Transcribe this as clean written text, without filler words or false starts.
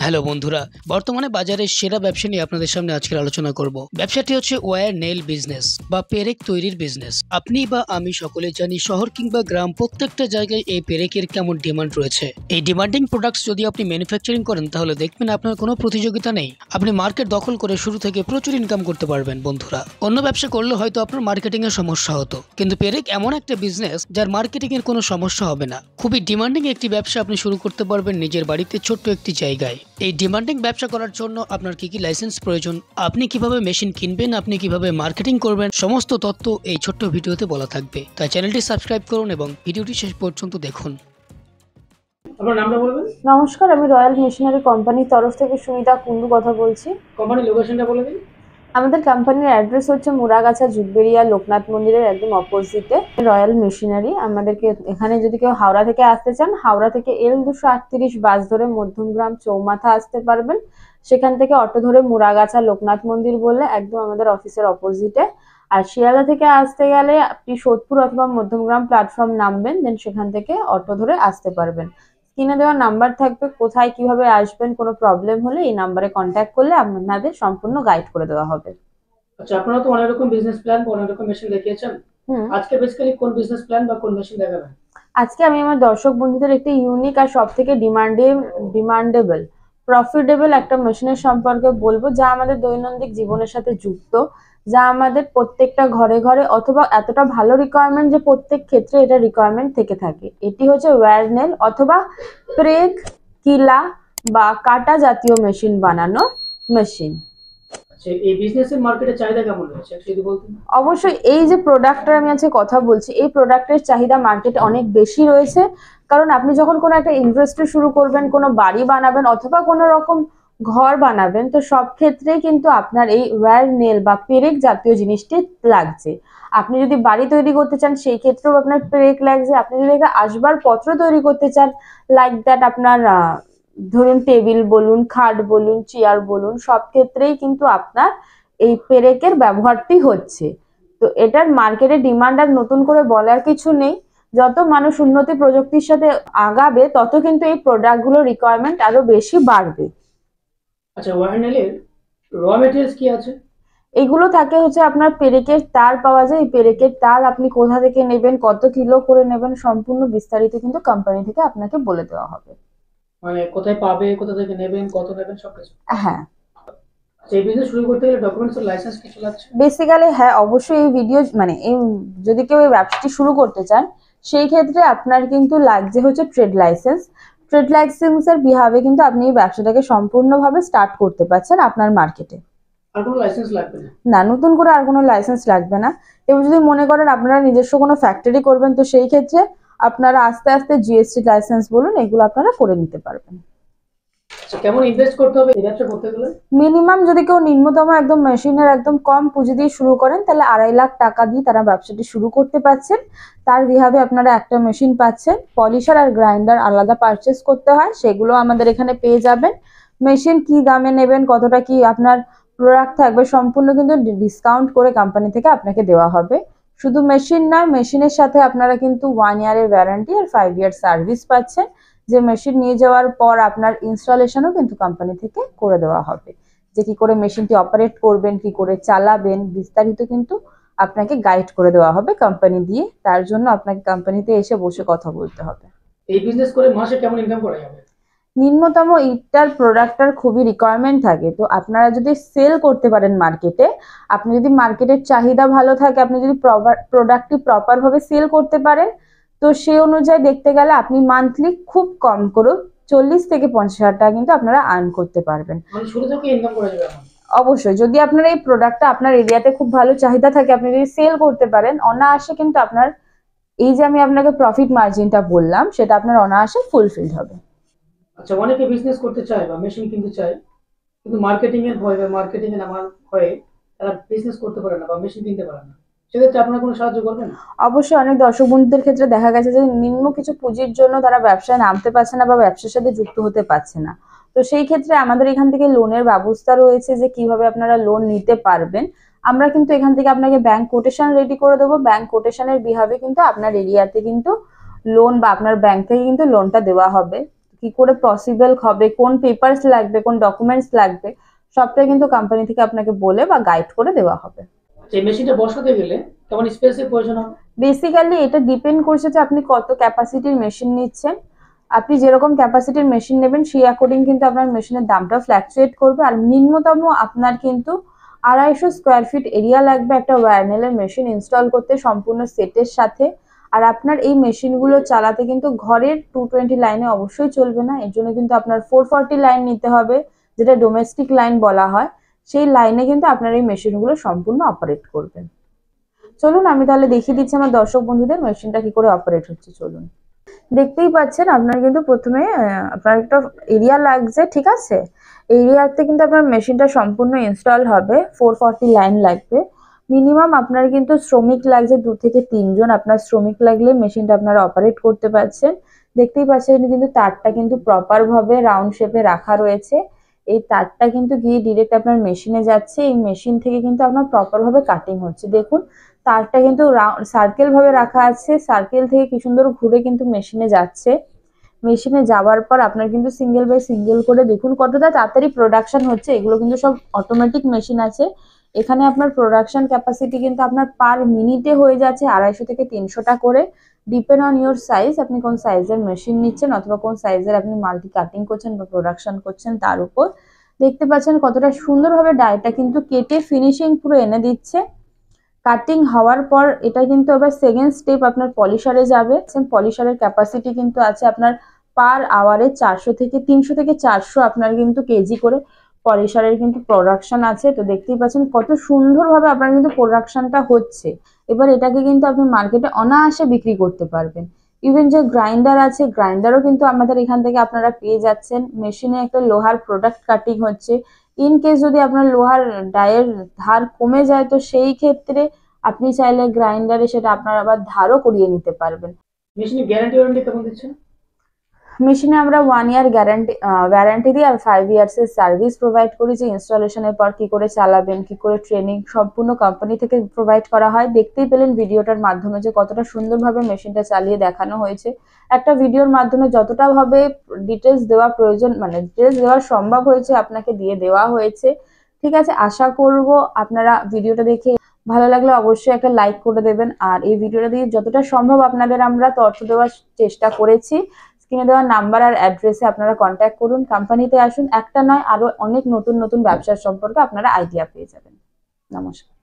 Hello বন্ধুরা, বর্তমানে বাজারের সেরা ব্যবসা নিয়ে আপনাদের সামনে আজকের আলোচনা করব। ব্যবসাটি হচ্ছে ওয়্যার নেল বিজনেস বা পেরেক তৈরির বিজনেস। আপনি বা আমি সকলে জানি শহর কিংবা গ্রাম প্রত্যেকটা জায়গায় এই পেরেকের কেমন ডিমান্ড রয়েছে। এই ডিমান্ডিং প্রোডাক্টস যদি আপনি ম্যানুফ্যাকচারিং করেন তাহলে দেখবেন আপনার কোনো প্রতিযোগিতা নেই। আপনি মার্কেট দখল করে শুরু থেকে প্রচুর ইনকাম করতে পারবেন বন্ধুরা। অন্য ব্যবসা করলে হয়তো আপনার মার্কেটিং এর সমস্যা হতো, কিন্তু পেরেক এমন একটা বিজনেস যার মার্কেটিং এর কোনো সমস্যা হবে না। খুবই ডিমান্ডিং একটি ব্যবসা আপনি শুরু করতে পারবেন নিজের বাড়িতে ছোট্ট একটি জায়গায়। এই ডিমান্ডিং ব্যবসা করার জন্য আপনার কি কি লাইসেন্স প্রয়োজন, আপনি কিভাবে মেশিন কিনবেন, আপনি কিভাবে মার্কেটিং করবেন, সমস্ত তথ্য এই ছোট্ট ভিডিওতে বলা থাকবে। তাই চ্যানেলটি সাবস্ক্রাইব করুন এবং ভিডিওটি শেষ পর্যন্ত দেখুন। আপনার নামটা বলবেন? নমস্কার, আমি রয়্যাল মেশিনারি কোম্পানির তরফ থেকে সুমিতা কুন্ডু কথা বলছি। কোম্পানির লোকেশনটা বলে দিন। আমাদের কোম্পানির অ্যাড্রেস হচ্ছে মুরাগাছা জুটবেরিয়া লোকনাথ মন্দিরের একদম অপোজিটে রয়্যাল মেশিনারি। আমাদেরকে এখানে যদি কেউ হাওড়া থেকে আসতে চান, হাওড়া থেকে L238 বাস ধরে মধ্যমগ্রাম চৌমাথা আসতে পারবেন। সেখান থেকে অটো ধরে মুরাগাছা লোকনাথ মন্দির বললে একদম আমাদের অফিসের অপোজিটে। আর শিয়ালদা থেকে আসতে গেলে আপনি সোদপুর অথবা মধ্যমগ্রাম প্ল্যাটফর্ম নামবেন, দেন সেখান থেকে অটো ধরে আসতে পারবেন। স্ক্রিনে দেওয়া নাম্বার থাকবে, কোথায় কিভাবে আসবেন, কোনো প্রবলেম হলে এই নাম্বারে কন্ট্যাক্ট করলে আপনাদের সম্পূর্ণ গাইড করে দেওয়া হবে। আচ্ছা, আপনারা তো অনেক রকম বিজনেস প্ল্যান, অনেক রকম মেশিন দেখিয়েছেন। আজকে বেসিক্যালি কোন বিজনেস প্ল্যান বা কোন মেশিন দেখাবেন? আজকে আমি আমার দর্শক বন্ধুদের একটি ইউনিক আর সব থেকে ডিমান্ডেবল প্রফিটেবল একটা মেশিনের সম্পর্কে বলবো, যা আমাদের দৈনন্দিন জীবনের সাথে যুক্ত, যা আমাদের প্রত্যেকটা ঘরে ঘরে অথবা এতটা ভালো রিকোয়ারমেন্ট যে প্রত্যেক ক্ষেত্রে এটা রিকোয়ারমেন্ট থেকে থাকে। এটি হচ্ছে ওয়্যার নেল অথবা প্রেগ, কিলা বা কাটা জাতীয় মেশিন বানানোর মেশিন। এই বিজনেসের মার্কেটে চাহিদা কেমন রয়েছে যদি বলতেন? অবশ্যই এই যে প্রোডাক্টটার আমি আজকে কথা বলছি, এই প্রোডাক্টের চাহিদা মার্কেটে অনেক বেশি রয়েছে। কারণ আপনি যখন কোনো একটা ইন্ডাস্ট্রি শুরু করবেন, কোনো বাড়ি বানাবেন অথবা কোনো রকম ঘর বানাবেন, তো সব ক্ষেত্রেই কিন্তু আপনার এই ওয়্যার নেল বা পেরেক জাতীয় জিনিসটি লাগছে। আপনি যদি বাড়ি তৈরি করতে চান সেই ক্ষেত্রেও আপনার পেরেক লাগছে। আপনি যদি একটা আসবাবপত্র তৈরি করতে চান, লাইক দ্যাট আপনার ধরুন টেবিল বলুন, খাট বলুন, চেয়ার বলুন, সব ক্ষেত্রেই কিন্তু আপনার এই পেরেকের ব্যবহারটি হচ্ছে। তো এটার মার্কেটে ডিমান্ড আর নতুন করে বলার কিছু নেই। যত মানুষ উন্নতি প্রযুক্তির সাথে আগাবে তত কিন্তু এই প্রোডাক্টগুলোর রিকোয়ারমেন্ট আরো বেশি বাড়বে। আচ্ছা, ওয়ারনেলের র মেটেরিয়ালস কি আছে? এগুলো থাকে হচ্ছে আপনার পেরেকের তার পাওয়া যায়। এই পেরেকের তার আপনি কোথা থেকে নেবেন, কত কিলো করে নেবেন, সম্পূর্ণ বিস্তারিত কিন্তু কোম্পানি থেকে আপনাকে বলে দেওয়া হবে। মানে কোথায় পাবে, কোথা থেকে নেবেন, কত নেবেন, সবকিছু? হ্যাঁ, এই বিজনেস শুরু করতে গেলে ডকুমেন্টস আর লাইসেন্স কিছু লাগছে? বেসিক্যালি হ্যাঁ, অবশ্যই এই ভিডিও মানে এই যদি কেউ এই ব্যবসাটি শুরু করতে চান সেই ক্ষেত্রে আপনার কিন্তু লাগছে হচ্ছে ট্রেড লাইসেন্স। ট্রেড লাইসেন্সের বিহাবে কিন্তু আপনি এই ব্যবসাটাকে সম্পূর্ণভাবে স্টার্ট করতে পারছেন আপনার মার্কেটে। আর কোনো লাইসেন্স লাগবে না? না, নতুন করে আর কোনো লাইসেন্স লাগবে না। এবার যদি মনে করেন আপনারা নিজস্ব কোনো ফ্যাক্টরি করবেন, তো সেই ক্ষেত্রে আপনারা আস্তে আস্তে জিএসটি লাইসেন্স বলুন, এগুলো আপনারা করে নিতে পারবেন। কেমন ইনভেস্ট করতে হবে এই ব্যবসা করতে গেলে? মিনিমাম যদি কেউ নিম্নতম একদম মেশিনের একদম কম পুঁজি দিয়ে শুরু করেন, তাহলে 2.5 লাখ টাকা দিয়ে তারা ব্যবসাটি শুরু করতে পারছেন। তার বিহাবে আপনারা একটা মেশিন পাচ্ছেন। পলিশার আর গ্রাইন্ডার আলাদা পারচেস করতে হয়, সেগুলো আমাদের এখানে পেয়ে যাবেন। মেশিন কি দামে নেবেন, কতটা কি আপনার প্রোডাক্ট থাকবে, সম্পূর্ণ কিন্তু ডিসকাউন্ট করে কোম্পানি থেকে আপনাকে দেওয়া হবে। শুধু মেশিন নয়, মেশিনের সাথে আপনারা কিন্তু 1 ইয়ারের ওয়ারেন্টি আর 5 ইয়ার সার্ভিস পাচ্ছেন। যে মেশিন নিয়ে যাওয়ার পর আপনার ইনস্টলেশনও কিন্তু কোম্পানি থেকে করে দেওয়া হবে। যে কি করে মেশিনটি অপারেট করবেন, কি করে চালাবেন, বিস্তারিত কিন্তু আপনাকে গাইড করে দেওয়া হবে কোম্পানি দিয়ে। তার জন্য আপনাকে কোম্পানিতে এসে বসে কথা বলতে হবে। এই বিজনেস করে মাসে কেমন ইনকাম করা যাবে? নিম্নতম ইটার প্রোডাক্টটার খুবই রিকোয়ারমেন্ট থাকে। তো আপনারা যদি সেল করতে পারেন মার্কেটে, আপনি যদি মার্কেটের চাহিদা ভালো থাকে, আপনি যদি প্রোডাক্টটি প্রপারভাবে সেল করতে পারেন, তো সেই অনুযায়ী দেখতে গেলে আপনি মান্থলি খুব কম করে 40 থেকে 50 হাজার টাকা কিন্তু আপনারা আর্ন করতে পারবেন। মানে শুরু থেকে ইনকাম করা যাবে? অবশ্যই যদি আপনার এই প্রোডাক্টটা আপনার এরিয়াতে খুব ভালো চাহিদা থাকে, আপনি যদি সেল করতে পারেন, অনায়াসে কিন্তু আপনার এই যে আমি আপনাকে প্রফিট মার্জিনটা বললাম, সেটা আপনার অনায়াসে ফুলফিলড হবে। আচ্ছা, অনেকে বিজনেস করতে চায় বা মেশিন কিনতে চায়, কিন্তু মার্কেটিং এর ভয় বা মার্কেটিং এর নামার ভয়ে তারা বিজনেস করতে পারে না বা মেশিন কিনতে পারে না। সেক্ষেত্রে আপনারা কোনো সাহায্য করবেন? অবশ্যই অনেক দর্শক বন্ধুদের ক্ষেত্রে দেখা গেছে যে নিম্ন কিছু পুঁজির জন্য তারা ব্যবসায় নামতে পারছে না বা ব্যবসার সাথে যুক্ত হতে পারছে না। তো সেই ক্ষেত্রে আমাদের এখান থেকে লোনের ব্যবস্থা রয়েছে, যে কিভাবে আপনারা লোন নিতে পারবেন। আমরা কিন্তু এখান থেকে আপনাকে ব্যাংক কোটেশন রেডি করে দেবো। ব্যাংক কোটেশনের বিহাবে কিন্তু আপনার এরিয়াতে কিন্তু লোন বা আপনার ব্যাংক থেকে কিন্তু লোনটা দেওয়া হবে। কি করে পসিবল হবে, কোন পেপারস লাগবে, কোন ডকুমেন্টস লাগবে, সবটাই কিন্তু কোম্পানি থেকে আপনাকে বলে বা গাইড করে দেওয়া হবে। এই মেশিনটা বসাতে গেলে কেমন স্পেসের প্রয়োজন হবে? বেসিক্যালি এটা ডিপেন্ড করছে যে আপনি কত ক্যাপাসিটির মেশিন নিচ্ছেন। আপনি যেরকম ক্যাপাসিটির মেশিন নেবেন সেই অ্যাকর্ডিং কিন্তু আপনার মেশিনের দামটা ফ্ল্যাকচুয়েট করবে। আর নিম্নতম আপনার কিন্তু 250 স্কোয়ার ফিট এরিয়া লাগবে একটা ওয়্যারনেলের মেশিন ইনস্টল করতে সম্পূর্ণ সেটের সাথে। আর আপনার এই মেশিনগুলো চালাতে কিন্তু ঘরের 220 লাইনে অবশ্যই চলবে না, এর জন্য কিন্তু আপনার 440 লাইন নিতে হবে, যেটা ডোমেস্টিক লাইন বলা হয়। সেই লাইনে কিন্তু আপনার এই মেশিনগুলো সম্পূর্ণ অপারেট করবে। চলুন আমি তাহলে দেখিয়ে দিচ্ছি আমার দর্শক বন্ধুদের মেশিনটা কি করে অপারেট হচ্ছে। চলুন, দেখতেই পাচ্ছেন আপনার কিন্তু প্রথমে আপনার একটা এরিয়া লাগছে, ঠিক আছে। এরিয়াতে কিন্তু আপনার মেশিনটা সম্পূর্ণ ইনস্টল হবে, 440 লাইন লাগবে। মিনিমাম আপনার কিন্তু শ্রমিক লাগছে 2 থেকে 3 জন। আপনার শ্রমিক লাগলে মেশিনটা আপনারা অপারেট করতে পারছেন। দেখতেই পাচ্ছেন কিন্তু তারটা কিন্তু প্রপার ভাবে রাউন্ড শেপে রাখা রয়েছে। এই তারটা কিন্তু গিয়ে ডিরেক্ট আপনার মেশিনে যাচ্ছে, এই মেশিন থেকে কিন্তু আপনার প্রপার ভাবে কাটিং হচ্ছে। দেখুন তারটা কিন্তু সার্কেল ভাবে রাখা আছে, সার্কেল থেকে কি সুন্দর ঘুরে কিন্তু মেশিনে যাচ্ছে। মেশিনে যাওয়ার পর আপনার কিন্তু সিঙ্গেল বাই সিঙ্গেল করে দেখুন কতটা তাড়াতাড়ি প্রোডাকশন হচ্ছে। এগুলো কিন্তু সব অটোমেটিক মেশিন আছে। এখানে আপনার প্রোডাকশন ক্যাপাসিটি কিন্তু আপনার পার মিনিটে হয়ে যাচ্ছে 250 থেকে 300টা করে, ডিপেন্ড অন ইউর সাইজ। আপনি কোন সাইজের মেশিন নিচ্ছেন অথবা কোন সাইজের আপনি মাল্টি কাটিং করছেন বা প্রোডাকশন করছেন তার উপর। দেখতে পাচ্ছেন কতটা সুন্দরভাবে ডাইটা কিন্তু কেটে ফিনিশিং পুরো এনে দিচ্ছে। কাটিং হওয়ার পর এটা কিন্তু আবার সেকেন্ড স্টেপ আপনার পলিশারে যাবে। পলিশারের ক্যাপাসিটি কিন্তু আছে আপনার পার আওয়ারে 300 থেকে 400 আপনার কিন্তু কেজি করে পলিশারের কিন্তু প্রোডাকশন আছে। তো দেখতেই পাচ্ছেন কত সুন্দরভাবে আপনার কিন্তু প্রোডাকশনটা হচ্ছে। এবার এটাকে কিন্তু আপনি মার্কেটে অনায়াসে বিক্রি করতে পারবেন। ইভেন যে গ্রাইন্ডার আছে, গ্রাইন্ডারও কিন্তু আমাদের এখান থেকে আপনারা পেয়ে যাচ্ছেন। মেশিনে একটা লোহার প্রোডাক্ট কাটিং হচ্ছে। ইন কেস যদি আপনার লোহার ডাইয়ের ধার কমে যায় তো সেই ক্ষেত্রে আপনি চাইলে গ্রাইন্ডারে সেটা আপনার আবার ধারও করিয়ে নিতে পারবেন। মেশিনের গ্যারান্টি ওয়ারেন্টি কেমন দিচ্ছেন? মেশিনে আমরা 1 ইয়ার ওয়ারেন্টি দিই আর 5 ইয়ার্স এর সার্ভিস প্রোভাইড করি। যে ইনস্টলেশনের পর কি করে চালাবেন, কি করে ট্রেনিং সম্পূর্ণ কোম্পানি থেকে প্রোভাইড করা হয়। দেখতেই পেলেন ভিডিওটার মাধ্যমে যে কতটা সুন্দরভাবে মেশিনটা চালিয়ে দেখানো হয়েছে। একটা ভিডিওর মাধ্যমে যতটা ভাবে ডিটেলস দেওয়া প্রয়োজন, মানে ডিটেলস দেওয়া সম্ভব হয়েছে আপনাকে দিয়ে দেওয়া হয়েছে। ঠিক আছে, আশা করব আপনারা ভিডিওটা দেখে ভালো লাগলে অবশ্যই একটা লাইক করে দেবেন। আর এই ভিডিওটা দিয়ে যতটা সম্ভব আপনাদের আমরা তথ্য দেওয়ার চেষ্টা করেছি। স্ক্রিনে দেওয়া নাম্বার আর অ্যাড্রেসে আপনারা কন্ট্যাক্ট করুন, কোম্পানিতে আসুন। একটা নয় আরো অনেক নতুন নতুন ব্যবসার সম্পর্কে আপনারা আইডিয়া পেয়ে যাবেন। নমস্কার।